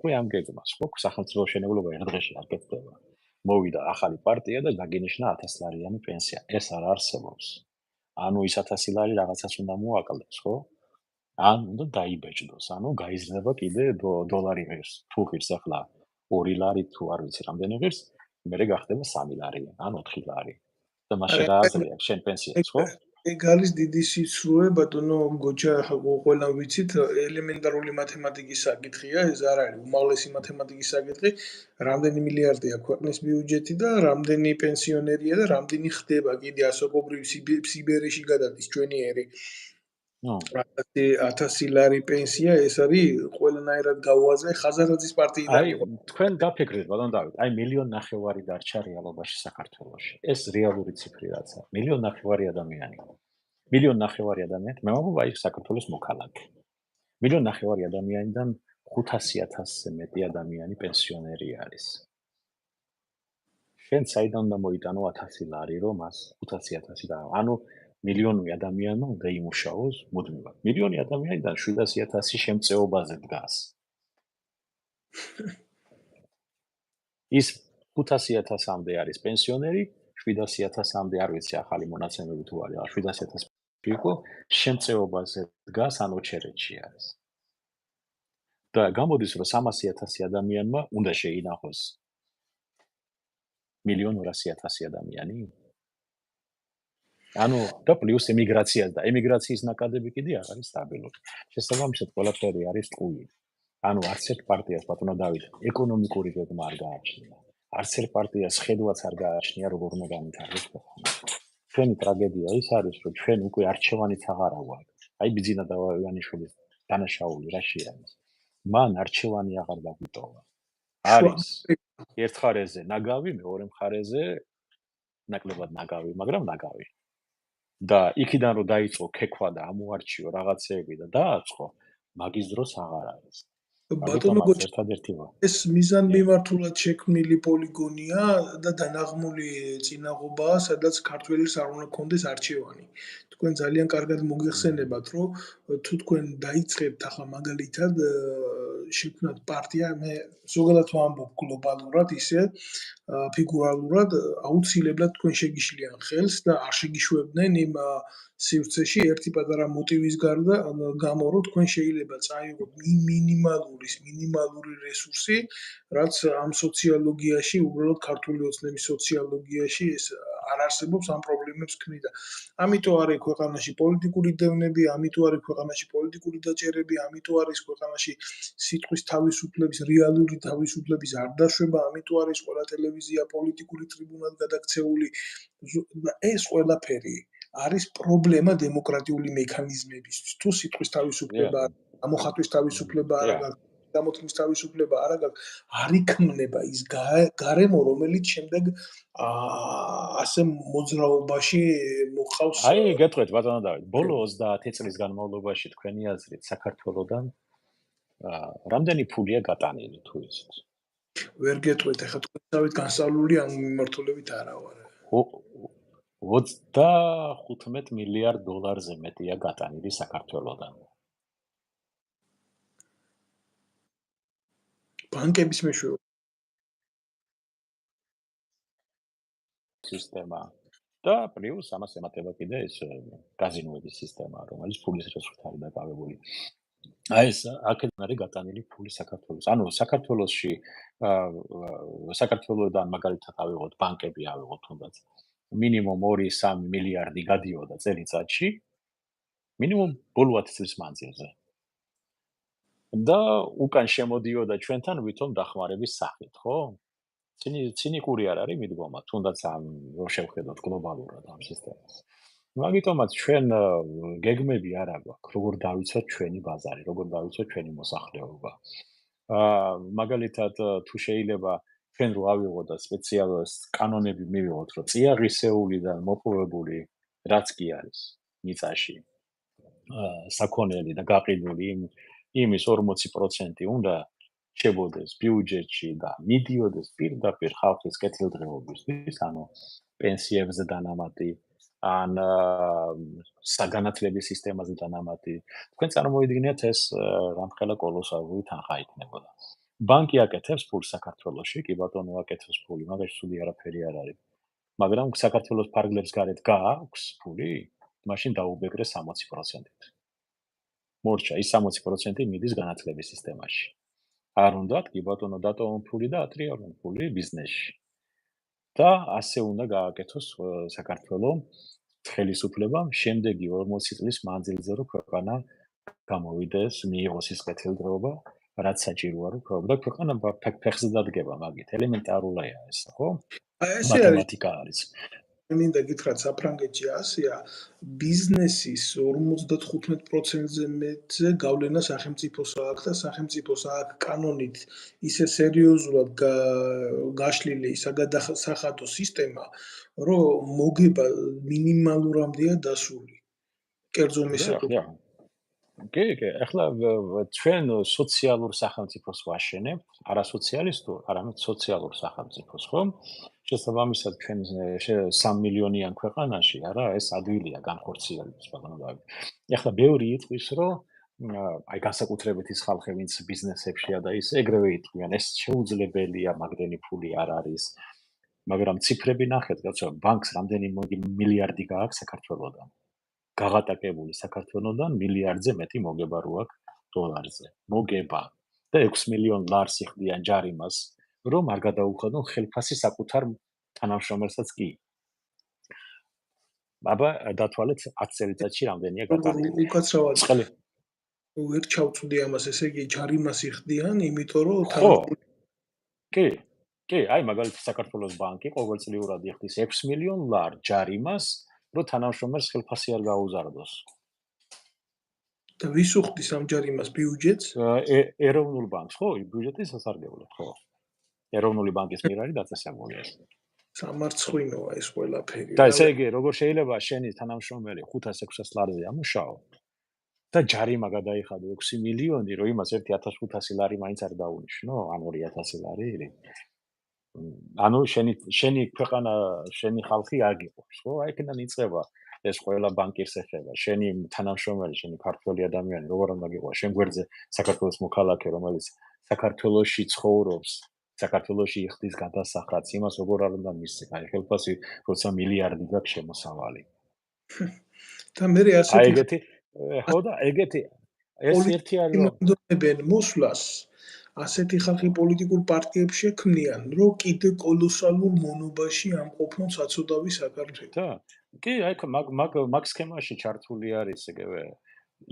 დაუახლოვე ამ გეგმას, ხო? სახელმწიფო შენებლობა ერთ დღეში არ გეცდება. მოვიდა ახალი პარტია და დაგინიშნა 1000 ლარიანი პენსია. ეს არ არსებობს. ანუ ის 1000 ლარი რაღაცას უნდა მოაკლდეს, ხო? ან უნდა დაიბეჭდოს, ანუ გაიზრდება კიდე დოლარი ღირს. თუ ღირს ახლა 2 ლარი თუ არ ვიცი რამდენი ღირს, მერე გახდება 3 ლარი, ან 4 ლარი. და მაშინ რა აზრი აქვს შენ პენსიას, ხო? ეგ არის დიდი სიცრუე, ბატონო გოჩა, ყველამ ვიცით, ელემენტარული მათემატიკის საკითხია, ეს არ არის უმაღლესი მათემატიკის საკითხი, რამდენი მილიარდია ქვეყნის ბიუჯეტი და რამდენი პენსიონერია და რამდენი ხდება კიდე ასაკობრივ სიბერიში გადადის ჩვენი ერი. 1000 ლარი პენსია, ეს არის ყველანაირად გაუაზრე ხაზარაძის პარტიიდან იყო. თქვენ გაფიქრეთ, ბატონ დავით, 1,5 მილიონი დარჩა რეალობაში საქართველოში. ეს რეალური ციფრი რაც არის. 1,5 მილიონი ადამიანი. 1,5 მილიონი ადამიანი, მე მგონი აი საქართველოს მოქალაქე. 1,5 მილიონი ადამიანიდან 500,000-ზე მეტი ადამიანი პენსიონერი არის. შენ საიდან უნდა მოიტანო 1000 ლარი, რომ მას 500,000 და ანუ მილიონი ადამიანმა უნდა იმუშაოს მუდმივად. მილიონი ადამიანიდან 700,000 შემწეობაზე დგას. ის 500,000-მდე არის პენსიონერი, 700,000-მდე არ ვიცი ახალი მონაცემები თუ არის, 700,000 იყო შემწეობაზე დგას ან ოჩერეთში არის. და გამოდის რომ 300,000 ადამიანმა უნდა შეინახოს 1,200,000 ადამიანი. ანუ და პლუს ემიგრაციას და ემიგრაციის ნაკადები კიდე არ არის სტაბილური. შესაბამისად ყველაფერი არის ტყუილი. ანუ არც ერთ პარტიას ბატონო დავით ეკონომიკური გეგმა არ გააჩნია. არც ერთ პარტიას ხედვაც არ გააჩნია როგორ უნდა განვითარდეს ქვეყანა. ჩვენი ტრაგედია ის არის რომ ჩვენ უკვე არჩევანიც აღარა გვაქვს. აი ბიძინა დავაიანიშვილის დანაშაული რა შეაქვს. მან არჩევანი აღარ დაგვიტოვა. არის ერთ მხარეზე ნაგავი, მეორე მხარეზე ნაკლებად ნაგავი, მაგრამ ნაგავი. და იქიდან რომ დაიწყო ქექვა და ამოარჩიო რაღაცეები და დააწყო, მაგის დროს აღარ არის. ბატონო გოჩა, ეს მიზანმიმართულად შექმნილი პოლიგონია და დანაღმული წინაღობაა, სადაც ქართველებს არ უნდა კონდეს არჩევანი. თქვენ ძალიან კარგად მოგეხსენებათ, რომ თუ თქვენ დაიწყებთ ახლა მაგალითად შექმნათ პარტია, მე ზოგადად ვამბობ გლობალურად ისე ფიგურალურად, აუცილებლად თქვენ შეგიშლიან ხელს და არ შეგიშვებდნენ იმ სივრცეში ერთი პატარა მოტივის გამო, რომ თქვენ შეიძლება წაიღოთ მინიმალური რესურსი, რაც ამ სოციოლოგიაში, უბრალოდ ქართული ოცნების სოციოლოგიაში ეს არ არსებობს, ამ პრობლემებს ქმნიდა. ამიტომ არის ქვეყანაში პოლიტიკური დევნები, ამიტომ არის ქვეყანაში პოლიტიკური დაჭერები, ამიტომ არის ქვეყანაში სიტყვის თავისუფლების, რეალური თავისუფლების არ დაშვება, ამიტომ არის ყველა ტელევიზია პოლიტიკური ტრიბუნად გადაქცეული. ეს ყველაფერი არის პრობლემა დემოკრატიული მექანიზმებისთვის. თუ სიტყვის თავისუფლება, გამოხატვის თავისუფლება არ აქვს, გამოთქმის თავისუფლება არ აქვს, არ იქმნება ის გარემო, რომელიც შემდეგ ასე მოძრაობაში მოყავს. აი, გეტყვით ბატონო დავით, ბოლო 30 წლის განმავლობაში თქვენი აზრით საქართველოსდან რამდენი ფულია გატანილი თუ იცით? ვერ გეტყვით, ახლა თქვენ დავით განსწავლული ამ მიმართულებით არა ვარ. 35 მილიარდ დოლარზე მეტია გატანილი საქართველოსდან. ბანკების მეშვეობით სისტემა და პლუს ამას ემატება კიდე ეს კაზინოების სისტემა, რომელიც ფულის რესურსით არის დაკავებული. აი ეს აქედან არის გატანილი ფული საქართველოს. ანუ საქართველოსდან მაგალითად ავიღოთ ბანკები ავიღოთ თუნდაც მინიმუმ 2-3 მილიარდი გადიოდა წელიწადში მინიმუმ ბოლო 10 წლის მანძილზე. და უკან შემოდიოდა ჩვენთან ვითომ დახმარების სახით, ხო? ცინიკური არ არის მიდგომა, თუნდაც ამ რო შევხედოთ გლობალურად ამ სისტემას. მაგიტომაც ჩვენ გეგმები არ აქვს, როგორ დავიცვათ ჩვენი ბაზარი, როგორ დავიცვათ ჩვენი მოსახლეობა. მაგალითად თუ შეიძლება ჩვენ რო ავიღოთ და სპეციალურ კანონები მივიღოთ, რომ წიაღისეულიდან მოპოვებული რაც კი არის მიწაში საქონელი და გაყიდული იმის 40% უნდა შებოდეს ბიუჯეტში და მიდიოდეს პირდაპირ ხალხის კეთილდღეობისთვის, ანუ პენსიებზე დანამატი, ან საგანათლების სისტემაზე დანამატი. თქვენ წარმოიდგინეთ ეს რამხელა კოლოსალური თანხა იქნებოდა. ბანკი აკეთებს ფულს საქართველოში, კი ბატონო აკეთებს ფული, მაგაში ცუდი არაფერი არ არის. მაგრამ საქართველოს ფარგლებს გარეთ გააქვს ფული, მაშინ დაუბეგრე 60%-ით. მორჩა, ის 60% მიდის განათლების სისტემაში. არ უნდათ, კი ბატონო, დატოვონ ფული და ატრიალონ ფული ბიზნესში. და ასე უნდა გააკეთოს საქართველოს ხელისუფლებამ შემდეგი 40 წლის მანძილზე, რომ ქვეყანა გამოვიდეს, მიიღოს ის კეთილდღეობა, რაც საჭიროა, რომ ქვეყანა ფეხზე დადგება მაგით. ელემენტარულია ეს, ხო? ესე არის. მათემატიკა არის. მინდა გითხრათ, საფრანგეთში ასეა, ბიზნესის 55%-ზე მეტზე გავლენა სახელმწიფოს აქვს და სახელმწიფოს აქვს კანონით ისე სერიოზულად გაშლილი საგადასახადო სისტემა, რომ მოგება მინიმალურამდეა დასული. კერძო მისაკუთრებით. კი, ახლა ჩვენ სოციალურ სახელმწიფოს ვაშენებთ, არა სოციალისტურ, არამედ სოციალურ სახელმწიფოს, ხო? შესაბამისად, ჩვენ 3 მილიონიან ქვეყანაში, არა, ეს ადვილია განხორციელების ბატონო. ახლა ბევრი იტყვის, რომ აი განსაკუთრებით ის ხალხი, ვინც ბიზნესებშია და ის ეგრევე იტყვიან, ეს შეუძლებელია, მაგდენი ფული არ არის. მაგრამ ციფრები ნახეთ, კაცო, ბანკს რამდენი მილიარდი გააქვს საქართველოსთან. გაღატაკებული საქართველოსთან მილიარდზე მეტი მოგება რო აქვს დოლარზე. მოგება. და 6 მილიონ ლარს იხდიან ჯარიმას, რომ არ გადაუხადონ ხელფასი საკუთარ თანამშრომელსაც კი. აბა დათვალეთ 10 წელიწადში რამდენია გაკარგული. უკაცრავად. ვერ ჩავწვდი ამას, ესე იგი ჯარიმას იხდიან, იმიტომ რომ კი, აი მაგალითად საქართველოს ბანკი ყოველწლიურად იხდის 6 მილიონ ლარ ჯარიმას, რომ თანამშრომელს ხელფასი არ გაუზარდოს. და ვის უხდის ამ ჯარიმას ბიუჯეტს? ეროვნულ ბანკს, ხო, ბიუჯეტის სასარგებლოდ, ხო. ეროვნული ბანკის მიერ არის დაწესებული ეს. სამარცხვინოა ეს ყველაფერი. და ესე იგი, როგორ შეიძლება შენი თანამშრომელი 500-600 ლარზე ამუშაო და ჯარიმა გადაიხადო 6 მილიონი, რომ იმას 1500 ლარი მაინც არ დაუნიშნო, ან 2000 ლარი. ანუ შენი ქვეყანა, შენი ხალხი აგიყვებს, ხო? აი იქიდან იწყება ეს ყველა ბანკირს ეხება. შენი თანამშრომელი, შენი ქართველი ადამიანი, როგორ უნდა გიყვა შენ გვერდზე საქართველოს მოქალაქე, რომელიც საქართველოში ცხოვრობს, საქართველოში იხდის გადასახადს, იმას როგორ არ უნდა მისცე, აი ხელფასი, როცა მილიარდი გაქვს შემოსავალი. და მე ასეთი აი ეგეთი, ხო და ეგეთი ეს ერთი არის რომ მოსვლას ასეთი ხალხი პოლიტიკურ პარტიებში ქმნიან, რომ კიდე კოლოსალურ მონობაში ამყოფნონ საცოდავი საქართველოს. და კი, აი მაგ სქემაში ჩართული არის ეგევე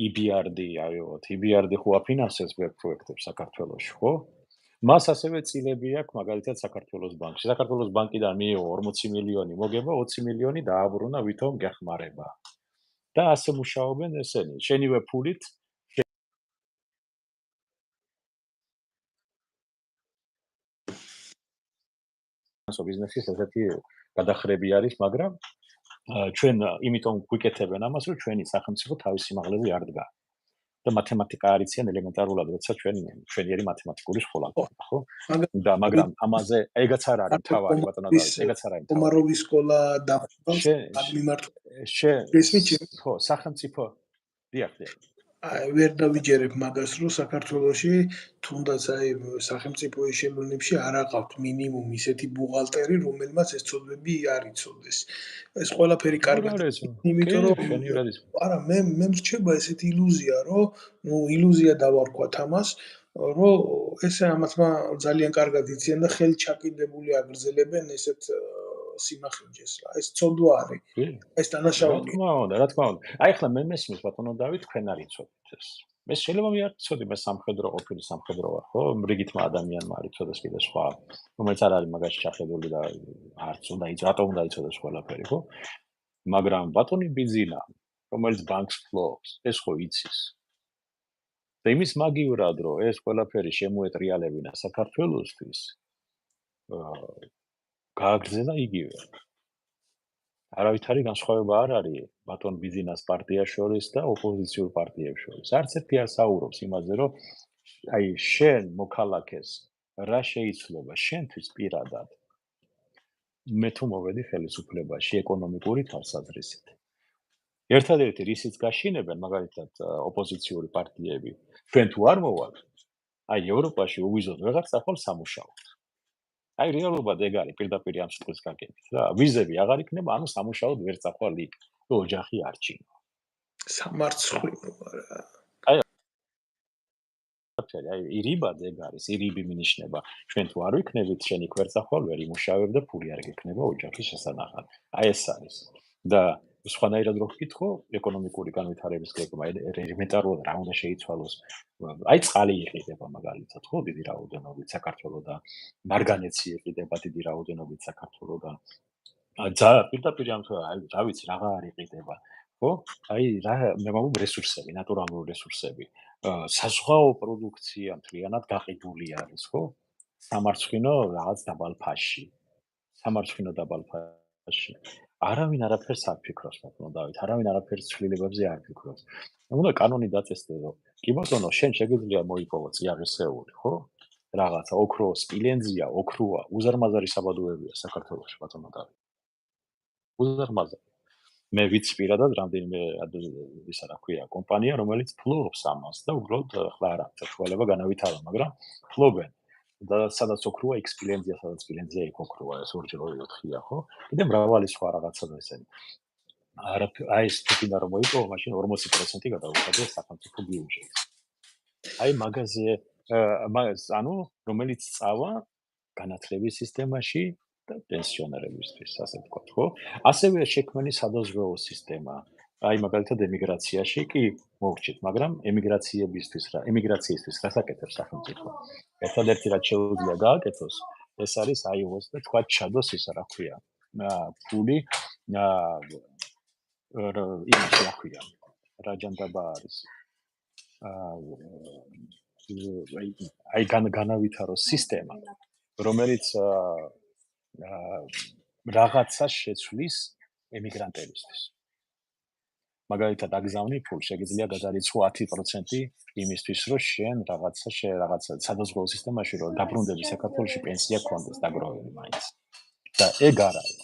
EBRD, აიოთ, EBRD ხო აფინანსებს პროექტებს საქართველოში, ხო? მას ასევე წილები აქვს მაგალითად საქართველოს ბანკში. საქართველოს ბანკიდან მიიღო 40 მილიონი მოგება, 20 მილიონი დააბრუნა ვითომ გეხმარება. და ასე მუშაობენ ესენი. შენივე ფულით ბიზნესის ესეთი გადახრები არის, მაგრამ ჩვენ იმიტომ გვიკეთებენ ამას, რომ ჩვენი სახელმწიფო თავის სიმაღლეზე არ დგა. და მათემატიკა არიციან ელემენტარულად, როცა ჩვენიერი მათემატიკური სკოლა გვაქვს, ხო? და მაგრამ ამაზე ეგაც არ არის თავი, ბატონო, ეგაც არ არის თავი. კომაროვის სკოლა დახვდას მიმართულებით. ხო, სახელმწიფო. დიახ. ვერ დავიჯერებ მაგას, რომ საქართველოში თუნდაც აი სახელმწიფო ეშელონებში არ აყავთ მინიმუმ ისეთი ბუღალტერი, რომელმაც ეს ცოდვები არ იცოდეს. ეს ყველაფერი კარგად, იმიტომ რომ არა, მე მრჩება ესეთი ილუზია, რომ ილუზია დავარქვათ ამას, რომ ესე ამათმა ძალიან კარგად იციან და ხელთ ჩაკიდებული აგრძელებენ ესეთ სიმახინჯეს რა. ეს ცოდვა არის. ეს დანაშაულია. რა თქმა უნდა. აი ახლა მე მესმის ბატონო დავით, თქვენ არ იცოდეთ ეს. მე შეიძლება მე არ ვიცოდი, მე სამხედრო ყოფილი სამხედრო ვარ, ხო? რიგითმა ადამიანმა არ იცოდეს კიდე სხვა, რომელიც არ არის მაგაში ჩახედული და არც უნდა რატომ უნდა იცოდეს ყველაფერი, ხო? მაგრამ ბატონი ბიზინა, რომელიც ბანკს ფლობს, ეს ხო იცის. და იმის მაგივრად, რომ ეს ყველაფერი შემოეტრიალებინა საქართველოსთვის, გააგრძელა იგივე. არავითარი განსხვავება არ არის ბატონ ბიზინას პარტიას შორის და ოპოზიციურ პარტიებს შორის. არც ერთი არ საუბრობს იმაზე, რომ აი შენ მოქალაქეს რა შეიძლება შენთვის პირადად მე თუ მოვედი ხელისუფლებაში ეკონომიკური თვალსაზრისით. ერთადერთი რისიც გაშინებენ მაგალითად ოპოზიციური პარტიები, ჩვენ თუ არ მოვალთ, აი ევროპაში უვიზოდ ვეღარ წახვალ სამუშაოდ. აი რეალობად ეგ არის პირდაპირ ამ სიტყვის გაგებით რა. ვიზები აღარ იქნება, ანუ სამუშაოდ ვერ წახვალ იქ. ოჯახი არ ჩინო. სამარცხვინო რა. აი ირიბად ეგ არის, ირიბი მინიშნება. ჩვენ თუ არ ვიქნებით, შენ იქ ვერ წახვალ, ვერ იმუშავებ და ფული არ გექნება ოჯახის შესანახად. აი ეს არის. და სხვანაირად რო ვკითხო, ეკონომიკური განვითარების გეგმა ელემენტარულად რა უნდა შეიცვალოს. აი წყალი იყიდება მაგალითად, ხო, დიდი რაოდენობით საქართველოსა და მარგანეცი იყიდება დიდი რაოდენობით საქართველოსა და პირდაპირ ამ რა ვიცი, რაღა არ იყიდება. ხო? აი რა მე მგონი რესურსები, ნატურალური რესურსები. საზღვაო პროდუქცია მთლიანად გაყიდული არის, ხო? სამარცხვინო რაღაც დაბალ ფასში. სამარცხვინო დაბალ ფასში. არავინ არაფერს არ ფიქრობს, ბატონო დავით, არავინ არაფერს ცვლილებებზე არ ფიქრობს. უნდა კანონი დაწესდეს, რომ კი ბატონო, შენ შეგიძლია მოიპოვო წიაღისეული, ხო? რაღაცა ოქრო, სპილენძია, ოქროა, უზარმაზარი საბადოებია საქართველოში, ბატონო დავით. უზარმაზარი. მე ვიცი პირადად რამდენიმე ისა რა ქვია კომპანია რომელიც ფლობს ამას და უბრალოდ ხლა არ აქვს საშუალება განავითარო, მაგრამ ფლობენ და სადაც ოქროა იქ სპილენძია, სადაც სპილენძია იქ ოქროა, ეს ორჯერ 4-4-ია, ხო? კიდე მრავალი სხვა რაღაცა და ესენი. აი ეს თვითონ რომ მოიპოვო, მაშინ 40% გადაუხადეს სახელმწიფო ბიუჯეტს. აი მაღაზია ანუ რომელიც წავა განათლების სისტემაში და პენსიონერებისთვის, ასე ვთქვათ, ხო? ასევე შექმნილი სადაზღვევო სისტემა. აი მაგალითად ემიგრაციაში კი მოვჭით, მაგრამ ემიგრაციისთვის რასაკეთებს სახელმწიფო? ერთადერთი რაც შეუძლია გააკეთოს, ეს არის აიღოს და თქვა ჩადოს ისა რა ქვია, ფული იმაში რა ქვია, რა ჯანდაბა არის. აი განავითაროს სისტემა, რომელიც რაღაცა შეცვლის ემიგრანტებისთვის. მაგალითად, აგზავნი ფულ შეგიძლია გადარიცხო 10% იმისთვის, რომ შენ რაღაცა სადაზღვევო სისტემაში რომ დაბრუნდები საქართველოში პენსია გქონდეს დაგროვილი მაინც. და ეგ არ არის.